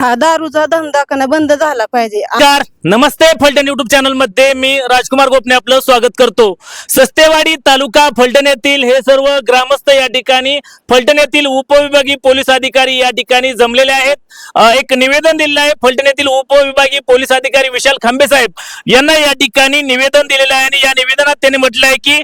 हा दारूचा धंदा करणं बंद झाला पाहिजे. नमस्कार, नमस्ते. फलटण युट्यूब चॅनल मध्ये मी राजकुमार गोपने आपलं स्वागत करतो. सस्तेवाडी तालुका फलटण येथील हे सर्व ग्रामस्थ या ठिकाणी फलटण येथील उपविभागीय पोलीस अधिकारी या ठिकाणी जमलेले आहेत. एक निवेदन दिलेलं आहे. फलटण येथील उपविभागीय पोलीस अधिकारी विशाल खांबे साहेब यांना या ठिकाणी निवेदन दिलेलं आहे आणि या निवेदनात त्यांनी म्हटलं आहे की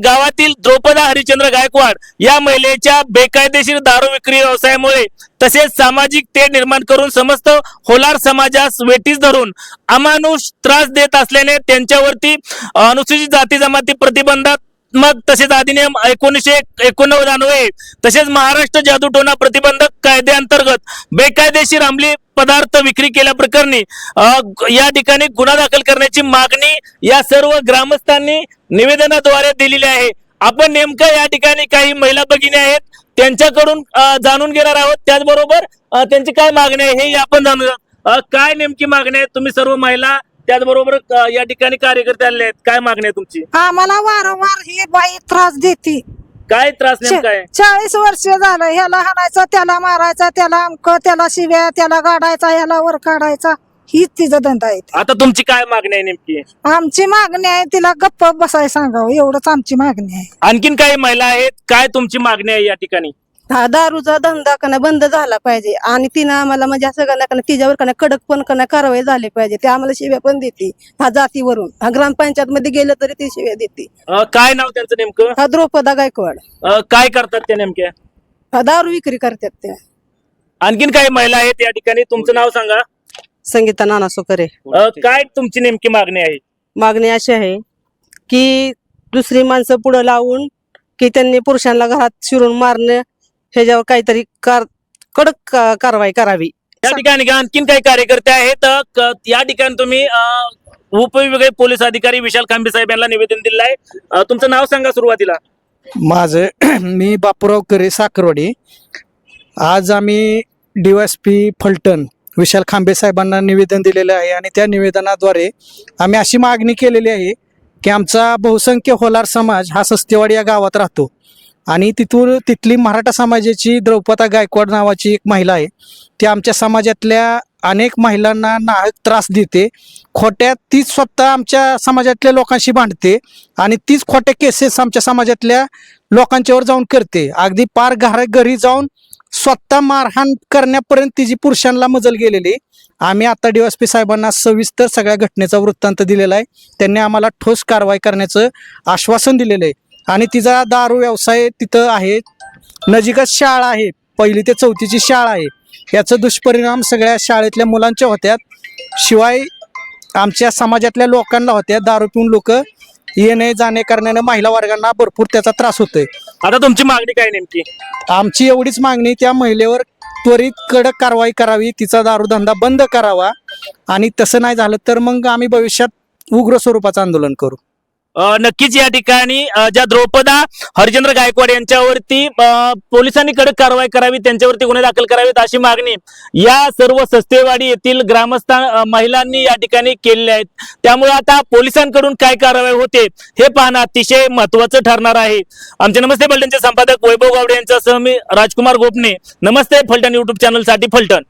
गावातील द्रौपदा हरिश्चंद्र गायकवाड या महिलेच्या बेकायदेशीर दारू विक्री व्यवसायामुळे तसेच सामाजिक तेढ निर्माण करून समस्त होलार समाजास वेठीस धरून अमानुष त्रास देत असल्याने त्यांच्यावरती अनुसूचित जाती जमाती प्रतिबंधात्मक तसेच अधिनियम 1989 अन्वये तसेच महाराष्ट्र जादूटोणा प्रतिबंधक कायद्याअंतर्गत बेकायदेशीर अंमली पदार्थ विक्री केल्या प्रकरणी या ठिकाणी गुन्हा दाखल करण्याची मागणी या सर्व ग्रामस्थांनी निवेदनाद्वारे दिलेली आहे. आपण नेमकं या ठिकाणी काही महिला भगिनी आहेत त्यांच्याकडून जाणून घेणार आहोत. त्याचबरोबर त्यांची काय मागणी आहे हे आपण जाणून काय नेमकी मागणी आहे. तुम्ही सर्व महिला त्याचबरोबर या ठिकाणी कार्यकर्ते आले आहेत. काय मागणी आहे तुमची? आम्हाला वारंवार ही बाई त्रास देते. काय त्रास नेमका आहे? 40 वर्ष झालं. ह्याला हाणायचं, त्याला मारायचा, त्याला अंक, त्याला शिव्या, त्याला गाडायचा, ह्याला वर काढायचा. हीच तिचा धंदा आहे. आता तुमची काय मागणी आहे नेमकी? आमची मागणी आहे तिला गप्प बसाय सांगावं, एवढंच आमची मागणी आहे. आणखीन काही महिला आहेत, काय तुमची मागणी आहे या ठिकाणी? हा दारूचा धंदा करणं बंद झाला पाहिजे आणि तिनं आम्हाला म्हणजे असं करणं तिच्यावर करणं कडक पण करणं कारवाई झाली पाहिजे. ते आम्हाला शिव्या पण देते हा जातीवरून. हा ग्रामपंचायत मध्ये गेलं तरी ती शिव्या देते. काय नाव त्यांचं नेमकं? हा द्रौपदा गायकवाड. काय करतात ते नेमके? हा दारू विक्री करतात त्या. आणखीन काही महिला आहेत या ठिकाणी, तुमचं नाव सांगा. संगीता नाना सुकरे. काय तुमची नेमकी मागणी आहे? मागणी अशी आहे की दुसरी माणसं पुढे लावून की त्यांनी पुरुषांना घरात शिरून मारणं ह्याच्यावर काहीतरी कडक कारवाई करावी. या ठिकाणी आणखीन काही कार्यकर्ते आहेत. या ठिकाणी तुम्ही उपविभागीय पोलीस अधिकारी विशाल खांबे साहेब यांना निवेदन दिलं आहे. तुमचं नाव सांगा सुरुवातीला. माझं मी बापूराव करे, साखरवाडी. आज आम्ही DYSP फलटण विशाल खांबे साहेबांना निवेदन दिलेलं आहे आणि त्या निवेदनाद्वारे आम्ही अशी मागणी केलेली आहे की आमचा बहुसंख्य होलार समाज हा सस्तेवाडी या गावात राहतो आणि तिथली मराठा समाजाची द्रौपदा गायकवाड नावाची एक महिला आहे. ती आमच्या समाजातल्या अनेक महिलांना नाहक त्रास देते. खोट्यात तीच स्वतः आमच्या समाजातल्या लोकांशी भांडते आणि तीच खोट्या केसेस आमच्या समाजातल्या लोकांच्यावर जाऊन करते. अगदी पार घरी जाऊन स्वतः मारहाण करण्यापर्यंत तिची पुरुषांना मजल गेलेली. आम्ही आता DYSP साहेबांना सविस्तर सगळ्या घटनेचा वृत्तांत दिलेला आहे. त्यांनी आम्हाला ठोस कारवाई करण्याचं आश्वासन दिलेलं आहे आणि तिचा दारू व्यवसाय तिथं आहे. नजीकच शाळा आहे, 1ली ते 4थीची शाळा आहे. याचा दुष्परिणाम सगळ्या शाळेतल्या मुलांच्या होत्यात, शिवाय आमच्या समाजातल्या लोकांना होत्या. दारू पिऊन लोक येणे जाणे करण्याने महिला वर्गांना भरपूर त्याचा त्रास होतोय. आता तुमची मागणी काय नेमकी? आमची एवढीच मागणी, त्या महिलेवर त्वरित कडक कारवाई करावी, तिचा दारूधंदा बंद करावा आणि तसं नाही झालं तर मग आम्ही भविष्यात उग्र स्वरूपाचं आंदोलन करू. नक्कीच या ठिकाणी ज्या द्रौपदा हरिश्चंद्र गायकवाड यांच्यावरती पोलिसांनी कडक कारवाई करावी, त्यांच्यावरती गुन्हे दाखल करावेत अशी मागणी या सर्व सस्तेवाडी येथील ग्रामस्थ महिलांनी या ठिकाणी केलेल्या आहेत. त्यामुळे आता पोलिसांकडून काय कारवाई होते हे पाहणं अतिशय महत्वाचं ठरणार आहे. आमचे नमस्ते फलटणचे संपादक वैभव गावडे यांच्यासह मी राजकुमार गोपने. नमस्ते फलटण युट्यूब चॅनल साठी फलटण.